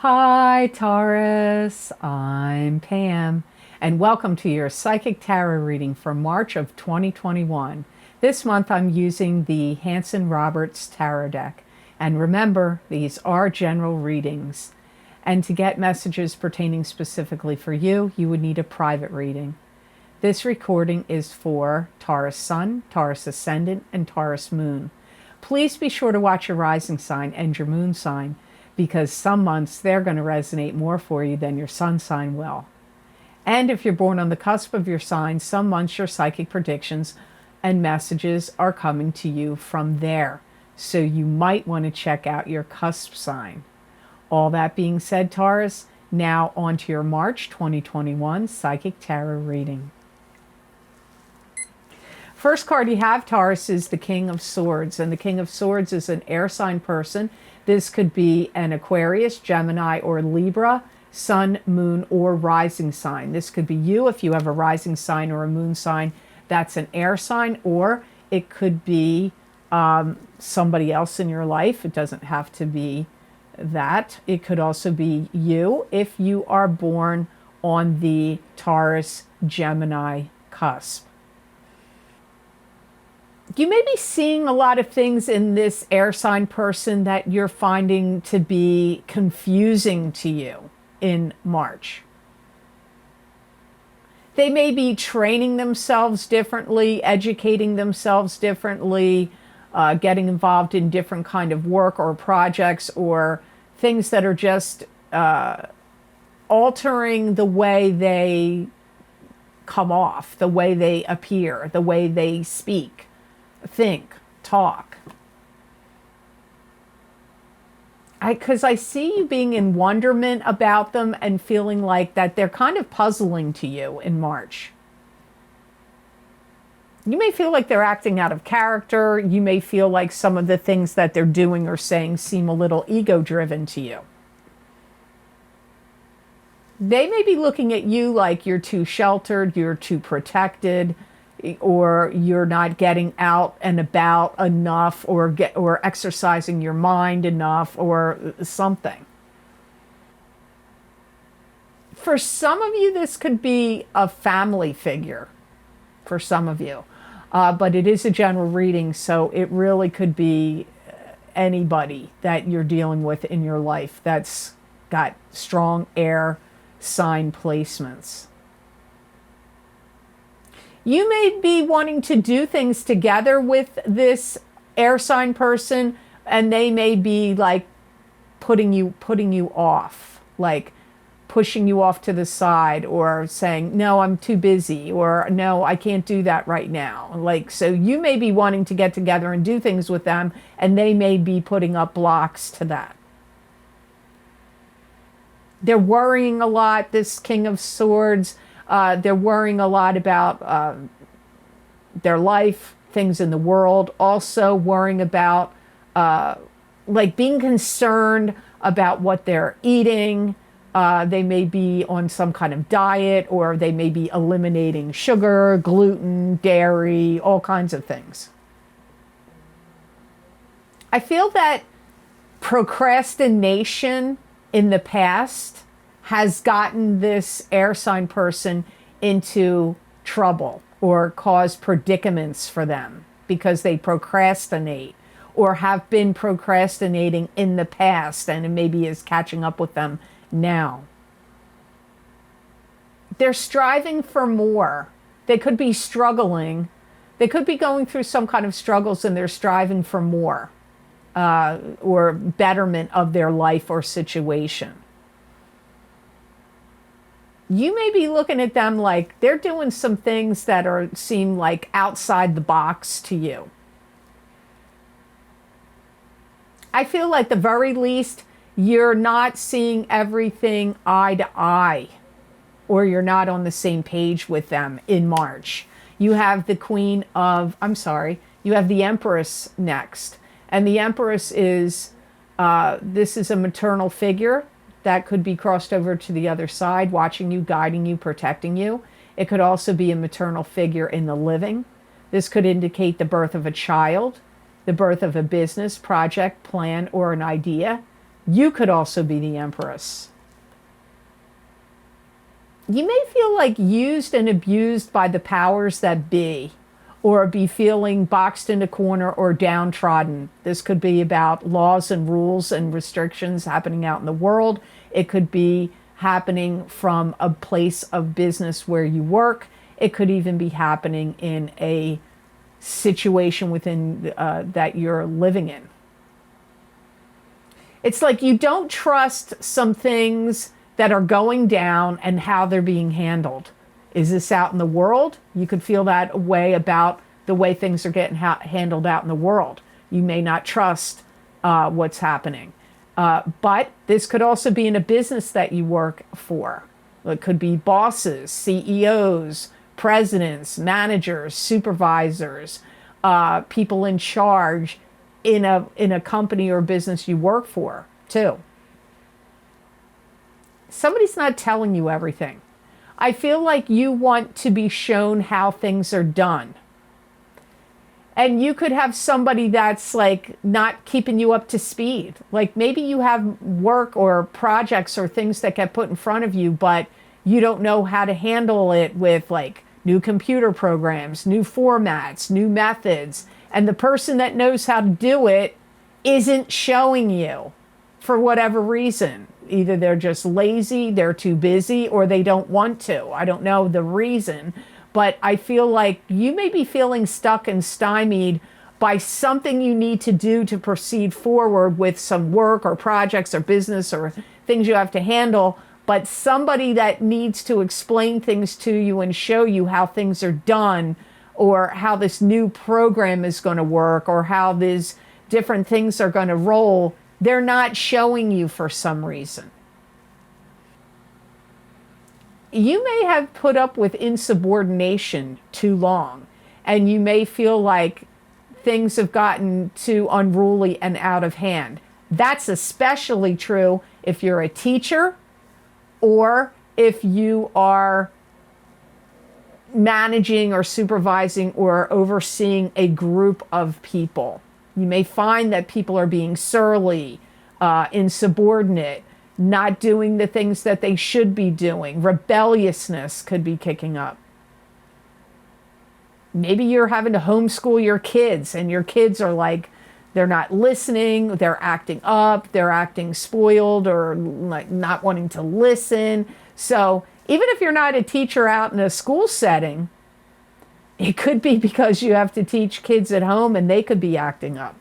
Hi, Taurus. I'm Pam, and welcome to your Psychic Tarot reading for March of 2021. This month I'm using the Hanson-Roberts Tarot deck. And remember, these are general readings. And to get messages pertaining specifically for you, you would need a private reading. This recording is for Taurus Sun, Taurus Ascendant, and Taurus Moon. Please be sure to watch your rising sign and your moon sign, because some months they're going to resonate more for you than your sun sign will. And if you're born on the cusp of your sign, some months your psychic predictions and messages are coming to you from there. So you might want to check out your cusp sign. All that being said, Taurus, now on to your March 2021 Psychic Tarot reading. First card you have, Taurus, is the King of Swords. And the King of Swords is an air sign person. This could be an Aquarius, Gemini, or Libra, sun, moon, or rising sign. This could be you if you have a rising sign or a moon sign. That's an air sign, or it could be somebody else in your life. It doesn't have to be that. It could also be you if you are born on the Taurus, Gemini cusp. You may be seeing a lot of things in this air sign person that you're finding to be confusing to you in March. They may be training themselves differently, educating themselves differently, getting involved in different kind of work or projects or things that are just altering the way they come off, the way they appear, the way they speak, think, talk. Because I see you being in wonderment about them and feeling like that they're kind of puzzling to you in March. You may feel like they're acting out of character. You may feel like some of the things that they're doing or saying seem a little ego-driven to you. They may be looking at you like you're too sheltered, you're too protected, or you're not getting out and about enough, or exercising your mind enough, or something. For some of you, this could be a family figure. For some of you, but it is a general reading, so it really could be anybody that you're dealing with in your life that's got strong air sign placements. You may be wanting to do things together with this air sign person, and they may be like putting you off, like pushing you off to the side, or saying, no, I'm too busy, or no, I can't do that right now. Like, so you may be wanting to get together and do things with them, and they may be putting up blocks to that. They're worrying a lot, this King of Swords. They're worrying a lot about their life, things in the world. Also worrying about like being concerned about what they're eating. They may be on some kind of diet, or they may be eliminating sugar, gluten, dairy, all kinds of things. I feel that procrastination in the past has gotten this air sign person into trouble or caused predicaments for them because they procrastinate or have been procrastinating in the past, and it maybe is catching up with them now. They're striving for more. They could be struggling. They could be going through some kind of struggles, and they're striving for more or betterment of their life or situation. You may be looking at them like they're doing some things that seem like outside the box to you. I feel like the very least you're not seeing everything eye to eye, or you're not on the same page with them in March. You have the you have the Empress next. And the Empress is, this is a maternal figure that could be crossed over to the other side, watching you, guiding you, protecting you. It could also be a maternal figure in the living. This could indicate the birth of a child, the birth of a business, project, plan, or an idea. You could also be the Empress. You may feel like used and abused by the powers that be, or be feeling boxed in a corner or downtrodden. This could be about laws and rules and restrictions happening out in the world. It could be happening from a place of business where you work. It could even be happening in a situation within that you're living in. It's like you don't trust some things that are going down and how they're being handled. Is this out in the world? You could feel that way about the way things are getting handled out in the world. You may not trust what's happening. But this could also be in a business that you work for. It could be bosses, CEOs, presidents, managers, supervisors, people in charge in a company or business you work for, too. Somebody's not telling you everything. I feel like you want to be shown how things are done. And you could have somebody that's like not keeping you up to speed. Like maybe you have work or projects or things that get put in front of you, but you don't know how to handle it with like new computer programs, new formats, new methods. And the person that knows how to do it isn't showing you for whatever reason. Either they're just lazy, they're too busy, or they don't want to. I don't know the reason. But I feel like you may be feeling stuck and stymied by something you need to do to proceed forward with some work or projects or business or things you have to handle. But somebody that needs to explain things to you and show you how things are done, or how this new program is going to work, or how these different things are going to roll, they're not showing you for some reason. You may have put up with insubordination too long, and you may feel like things have gotten too unruly and out of hand. That's especially true if you're a teacher or if you are managing or supervising or overseeing a group of people. You may find that people are being surly, insubordinate, not doing the things that they should be doing. Rebelliousness could be kicking up. Maybe you're having to homeschool your kids, and your kids are like, they're not listening, they're acting up, they're acting spoiled, or like not wanting to listen. So even if you're not a teacher out in a school setting, it could be because you have to teach kids at home and they could be acting up.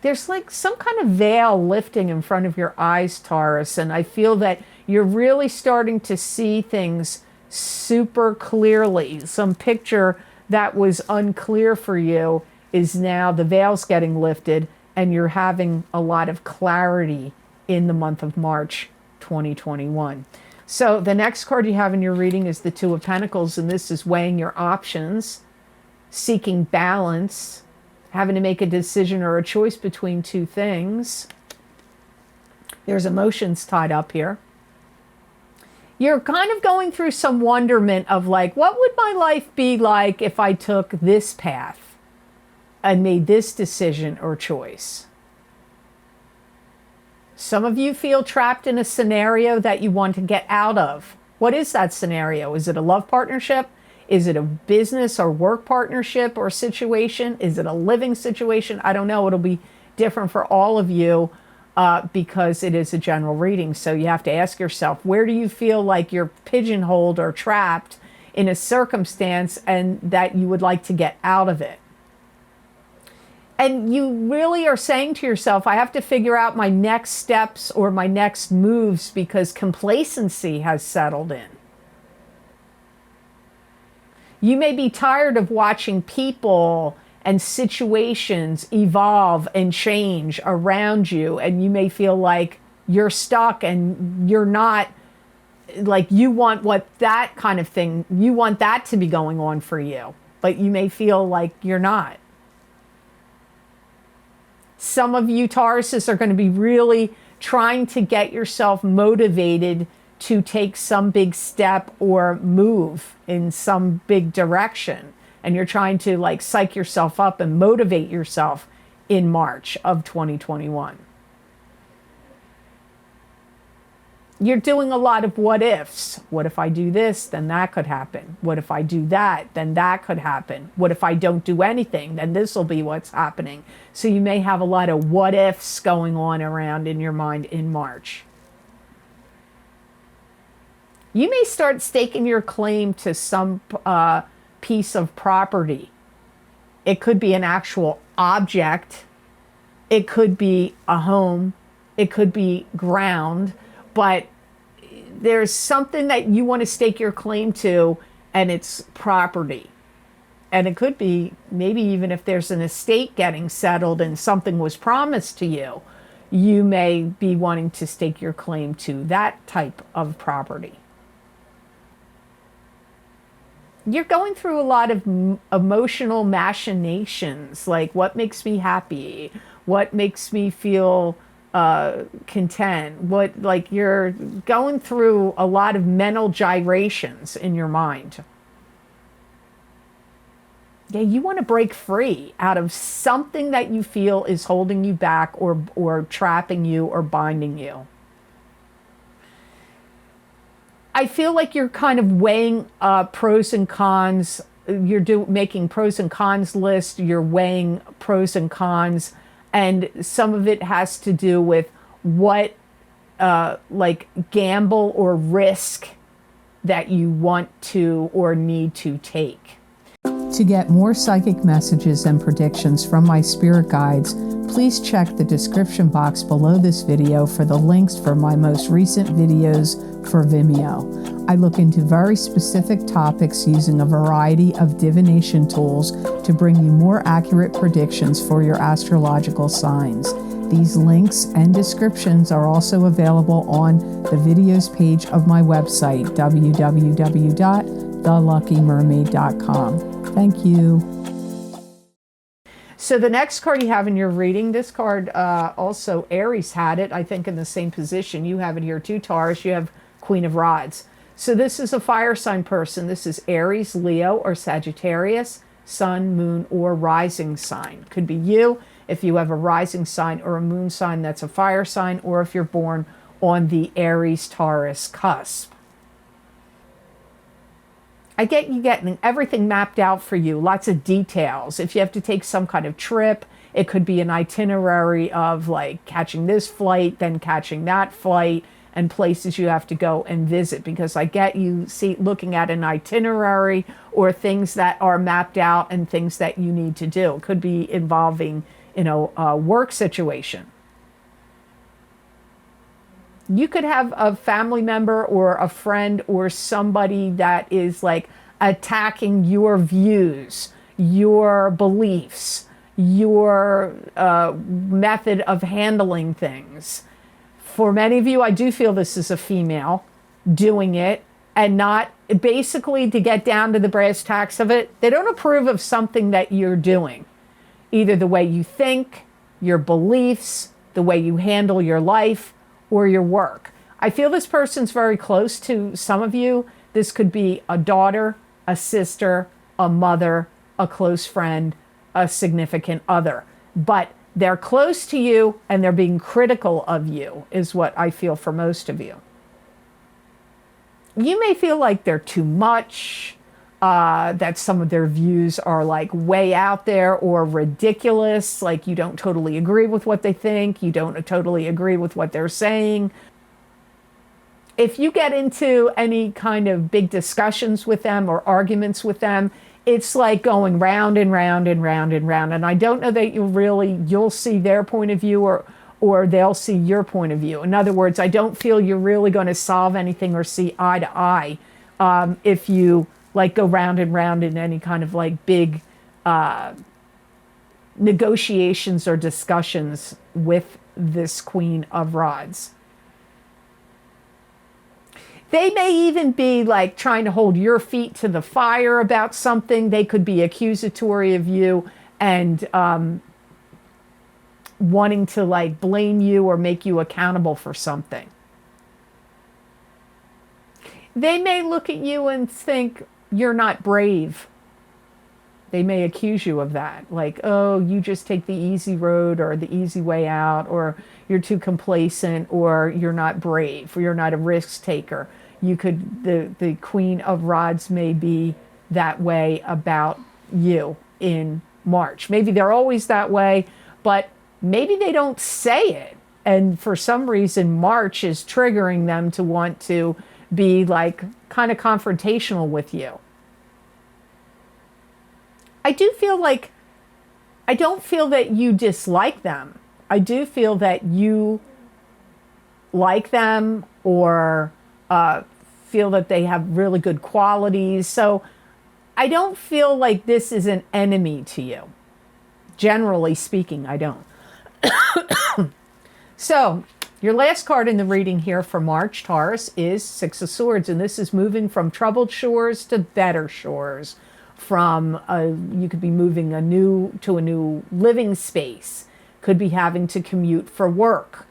There's like some kind of veil lifting in front of your eyes, Taurus, and I feel that you're really starting to see things super clearly. Some picture that was unclear for you is now the veil's getting lifted and you're having a lot of clarity in the month of March 2021. So the next card you have in your reading is the Two of Pentacles, and this is weighing your options, seeking balance, having to make a decision or a choice between two things. There's emotions tied up here. You're kind of going through some wonderment of like, what would my life be like if I took this path and made this decision or choice? Some of you feel trapped in a scenario that you want to get out of. What is that scenario? Is it a love partnership? Is it a business or work partnership or situation? Is it a living situation? I don't know. It'll be different for all of you because it is a general reading. So you have to ask yourself, where do you feel like you're pigeonholed or trapped in a circumstance and that you would like to get out of it? And you really are saying to yourself, I have to figure out my next steps or my next moves because complacency has settled in. You may be tired of watching people and situations evolve and change around you, and you may feel like you're stuck and you're not, like you want what that kind of thing, you want that to be going on for you, but you may feel like you're not. Some of you Tauruses are going to be really trying to get yourself motivated to take some big step or move in some big direction. And you're trying to like psych yourself up and motivate yourself in March of 2021. You're doing a lot of what ifs. What if I do this, then that could happen. What if I do that, then that could happen. What if I don't do anything, then this will be what's happening. So you may have a lot of what ifs going on around in your mind in March. You may start staking your claim to some piece of property. It could be an actual object. It could be a home. It could be ground. But there's something that you want to stake your claim to, and it's property. And it could be maybe even if there's an estate getting settled and something was promised to you, you may be wanting to stake your claim to that type of property. You're going through a lot of emotional machinations, like what makes me happy, what makes me feel content, what, like you're going through a lot of mental gyrations in your mind. Yeah, you want to break free out of something that you feel is holding you back or trapping you or binding you. I feel like you're kind of weighing pros and cons. You're making pros and cons lists. You're weighing pros and cons. And some of it has to do with what like gamble or risk that you want to or need to take. To get more psychic messages and predictions from my spirit guides, please check the description box below this video for the links for my most recent videos for Vimeo. I look into very specific topics using a variety of divination tools to bring you more accurate predictions for your astrological signs. These links and descriptions are also available on the videos page of my website, www.theluckymermaid.com. Thank you. So the next card you have in your reading, this card also Aries had it, I think in the same position. You have it here too, Taurus. You have Queen of Rods. So this is a fire sign person. This is Aries, Leo, or Sagittarius, sun, moon, or rising sign. Could be you if you have a rising sign or a moon sign that's a fire sign, or if you're born on the Aries-Taurus cusp. I get you getting everything mapped out for you, lots of details. If you have to take some kind of trip, it could be an itinerary of like catching this flight, then catching that flight, and places you have to go and visit, because I get you looking at an itinerary or things that are mapped out and things that you need to do. It could be involving, a work situation. You could have a family member or a friend or somebody that is like attacking your views, your beliefs, your method of handling things. For many of you, I do feel this is a female doing it, and not basically, to get down to the brass tacks of it, they don't approve of something that you're doing. Either the way you think, your beliefs, the way you handle your life, or your work. I feel this person's very close to some of you. This could be a daughter, a sister, a mother, a close friend, a significant other. But they're close to you and they're being critical of you, is what I feel for most of you. You may feel like they're too much, that some of their views are like way out there or ridiculous, like you don't totally agree with what they think, you don't totally agree with what they're saying. If you get into any kind of big discussions with them or arguments with them, it's like going round and round and round and round. And I don't know that you'll see their point of view or they'll see your point of view. In other words, I don't feel you're really going to solve anything or see eye to eye if you like go round and round in any kind of like big negotiations or discussions with this Queen of Rods. They may even be like trying to hold your feet to the fire about something. They could be accusatory of you and wanting to like blame you or make you accountable for something. They may look at you and think you're not brave. They may accuse you of that. Like, oh, you just take the easy road or the easy way out, or you're too complacent, or you're not brave, or you're not a risk taker. You could, the Queen of Rods may be that way about you in March. Maybe they're always that way, but maybe they don't say it. And for some reason, March is triggering them to want to be like kind of confrontational with you. I do feel like, I don't feel that you dislike them. I do feel that you like them, or feel that they have really good qualities. So I don't feel like this is an enemy to you. Generally speaking, I don't. So your last card in the reading here for March, Taurus, is Six of Swords. And this is moving from troubled shores to better shores. From you could be moving to a new living space, could be having to commute for work,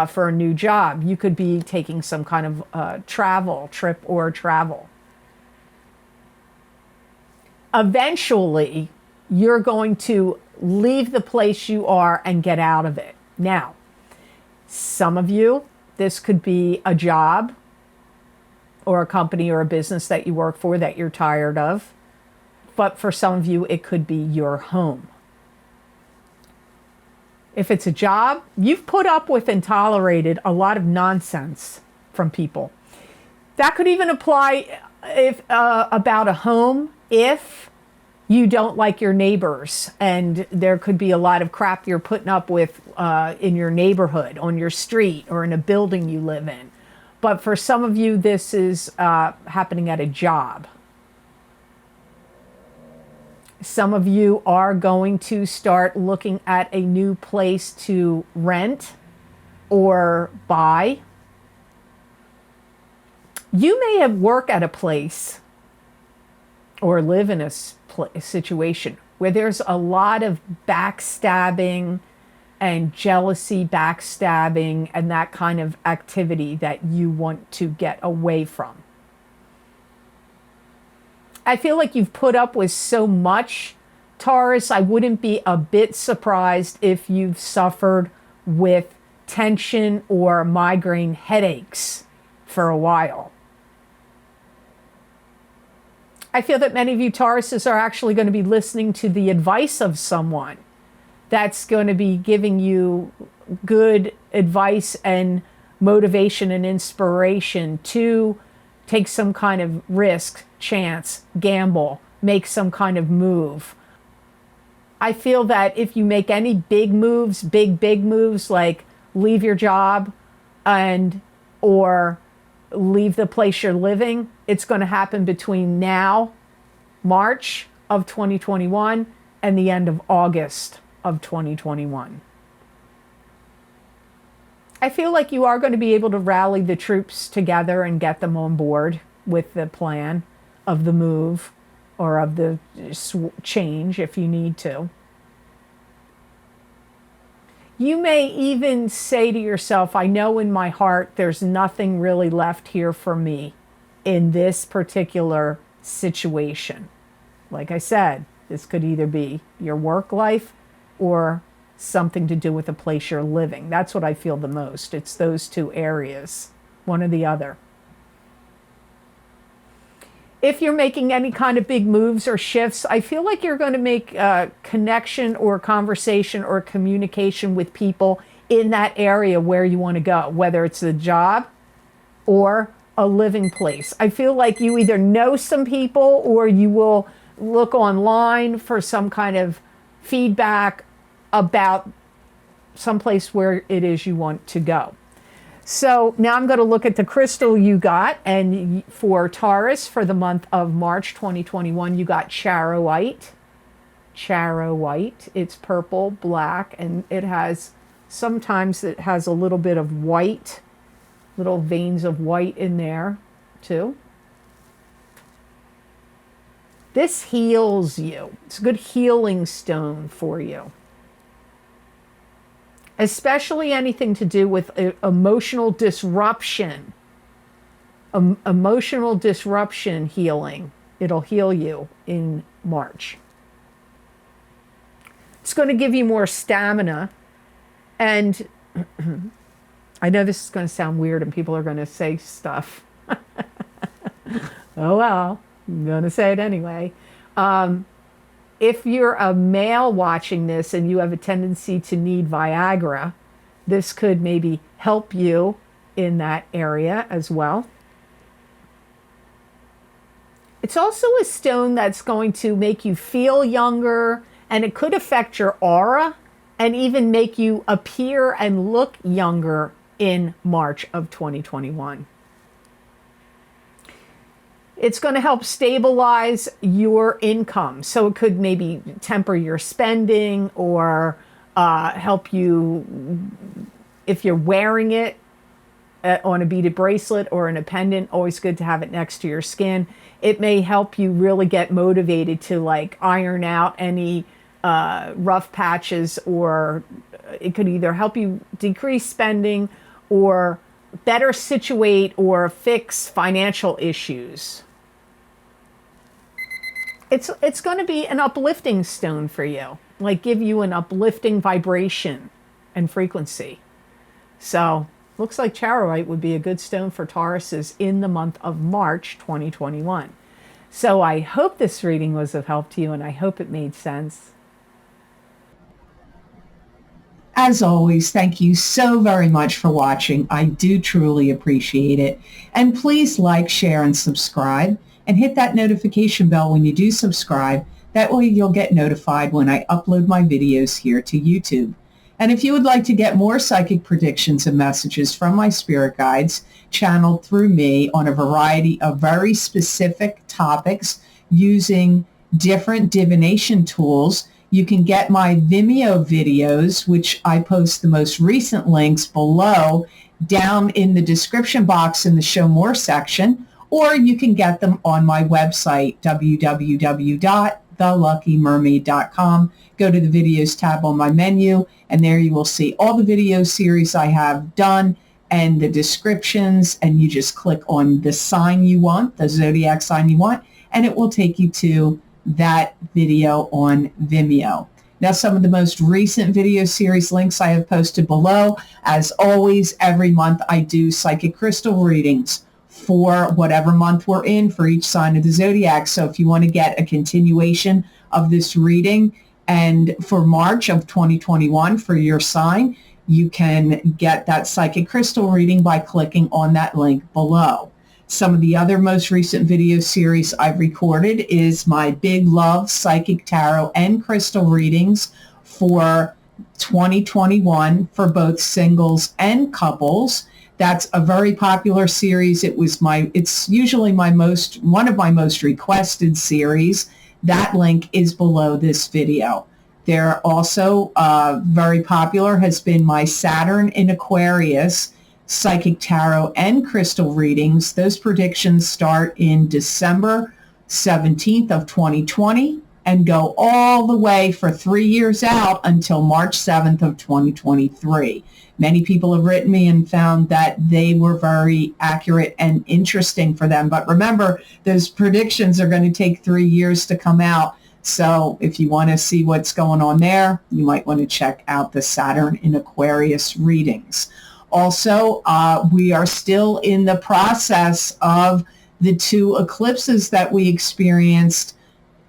for a new job. You could be taking some kind of trip or travel. Eventually, you're going to leave the place you are and get out of it. Now, some of you, this could be a job or a company or a business that you work for that you're tired of. But for some of you, it could be your home. If it's a job, you've put up with and tolerated a lot of nonsense from people. That could even apply about a home if you don't like your neighbors, and there could be a lot of crap you're putting up with in your neighborhood, on your street, or in a building you live in. But for some of you, this is happening at a job. Some of you are going to start looking at a new place to rent or buy. You may have work at a place or live in a situation where there's a lot of backstabbing and jealousy, backstabbing, and that kind of activity that you want to get away from. I feel like you've put up with so much, Taurus. I wouldn't be a bit surprised if you've suffered with tension or migraine headaches for a while. I feel that many of you Tauruses are actually going to be listening to the advice of someone that's going to be giving you good advice and motivation and inspiration to take some kind of risk, chance, gamble, make some kind of move. I feel that if you make any big moves, big moves, like leave your job or leave the place you're living, it's going to happen between now, March of 2021, and the end of August of 2021. I feel like you are going to be able to rally the troops together and get them on board with the plan of the move or of the change if you need to. You may even say to yourself, I know in my heart there's nothing really left here for me in this particular situation. Like I said, this could either be your work life or something to do with the place you're living. That's what I feel the most. It's those two areas, one or the other. If you're making any kind of big moves or shifts, I feel like you're going to make a connection or conversation or communication with people in that area where you want to go, whether it's a job or a living place. I feel like you either know some people or you will look online for some kind of feedback about someplace where it is you want to go. So now I'm going to look at the crystal you got, and for Taurus for the month of March 2021, you got charoite. Charoite. It's purple, black, and sometimes it has a little bit of white, little veins of white in there too. This heals you. It's a good healing stone for you. Especially anything to do with emotional disruption. Emotional disruption healing. It'll heal you in March. It's going to give you more stamina. And I know this is going to sound weird and people are going to say stuff. Oh, well, I'm going to say it anyway. If you're a male watching this and you have a tendency to need Viagra, this could maybe help you in that area as well. It's also a stone that's going to make you feel younger, and it could affect your aura and even make you appear and look younger in March of 2021. It's going to help stabilize your income. So it could maybe temper your spending or help you if you're wearing it on a beaded bracelet or in a pendant. Always good to have it next to your skin. It may help you really get motivated to like iron out any rough patches, or it could either help you decrease spending or better situate or fix financial issues. It's going to be an uplifting stone for you, like give you an uplifting vibration and frequency. So looks like charoite would be a good stone for Tauruses in the month of March 2021. So I hope this reading was of help to you, and I hope it made sense. As always, thank you so very much for watching. I do truly appreciate it. And please like, share, and subscribe, and hit that notification bell when you do subscribe. That way you'll get notified when I upload my videos here to YouTube. And if you would like to get more psychic predictions and messages from my spirit guides channeled through me on a variety of very specific topics using different divination tools, you can get my Vimeo videos, which I post the most recent links below down in the description box in the Show More section, or you can get them on my website, www.theluckymermaid.com. Go to the videos tab on my menu, and there you will see all the video series I have done and the descriptions, and you just click on the sign you want, the zodiac sign you want, and it will take you to that video on Vimeo. Now, some of the most recent video series links I have posted below. As always, every month I do psychic crystal readings for whatever month we're in for each sign of the zodiac. So if you want to get a continuation of this reading, and for March of 2021 for your sign, you can get that psychic crystal reading by clicking on that link below. Some of the other most recent video series I've recorded is my Big Love Psychic Tarot and Crystal readings for 2021 for both singles and couples. That's a very popular series. It's usually one of my most requested series. That link is below this video. There also very popular has been my Saturn in Aquarius Psychic Tarot and Crystal readings. Those predictions start in December 17th of 2020 and go all the way for 3 years out until March 7th of 2023. Many people have written me and found that they were very accurate and interesting for them. But remember, those predictions are going to take 3 years to come out. So if you want to see what's going on there, you might want to check out the Saturn in Aquarius readings. Also, we are still in the process of the two eclipses that we experienced.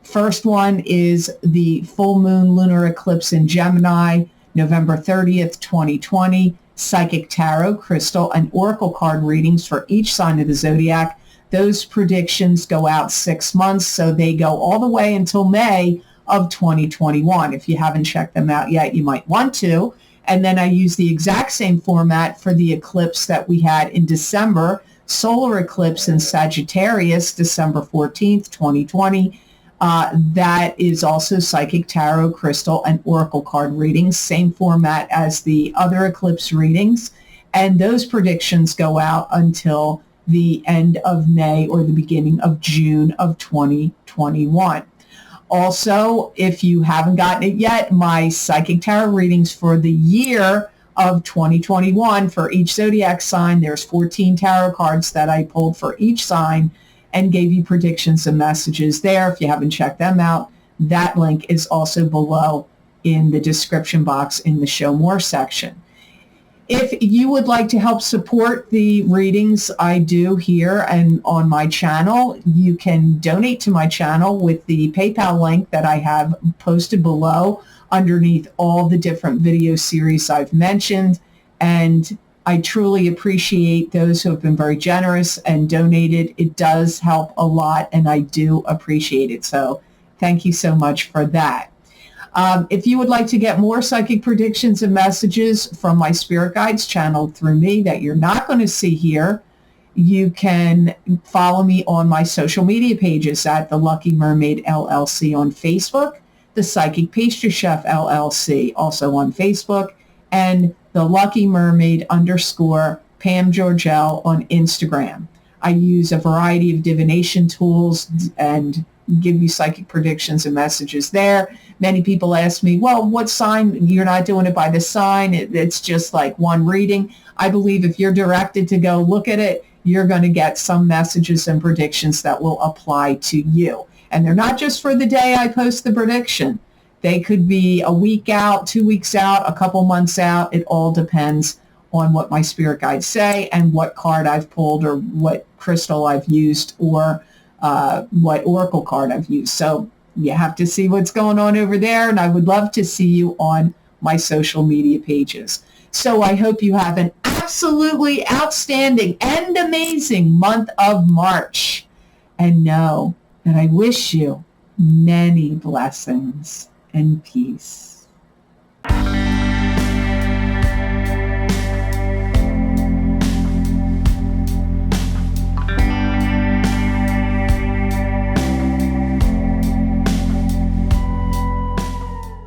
First one is the full moon lunar eclipse in Gemini, November 30th, 2020. Psychic Tarot, Crystal, and Oracle card readings for each sign of the zodiac. Those predictions go out 6 months, so they go all the way until May of 2021. If you haven't checked them out yet, you might want to. And then I use the exact same format for the eclipse that we had in December, solar eclipse in Sagittarius, December 14th, 2020. That is also Psychic Tarot, Crystal, and Oracle card readings, same format as the other eclipse readings. And those predictions go out until the end of May or the beginning of June of 2021. Also, if you haven't gotten it yet, my Psychic Tarot readings for the year of 2021 for each zodiac sign, there's 14 tarot cards that I pulled for each sign and gave you predictions and messages there. If you haven't checked them out, that link is also below in the description box in the Show More section. If you would like to help support the readings I do here and on my channel, you can donate to my channel with the PayPal link that I have posted below underneath all the different video series I've mentioned. And I truly appreciate those who have been very generous and donated. It does help a lot, and I do appreciate it. So thank you so much for that. If you would like to get more psychic predictions and messages from my spirit guides channeled through me that you're not going to see here, you can follow me on my social media pages at The Lucky Mermaid LLC on Facebook, The Psychic Pastry Chef LLC also on Facebook, and The Lucky Mermaid _ Pam Georgel on Instagram. I use a variety of divination tools and give you psychic predictions and messages there. Many people ask me, well, what sign? You're not doing it by the sign. It's just like one reading. I believe if you're directed to go look at it, you're going to get some messages and predictions that will apply to you. And they're not just for the day I post the prediction. They could be a week out, 2 weeks out, a couple months out. It all depends on what my spirit guides say and what card I've pulled or what crystal I've used or what oracle card I've used. So you have to see what's going on over there, and I would love to see you on my social media pages. So I hope you have an absolutely outstanding and amazing month of March. And know that I wish you many blessings and peace.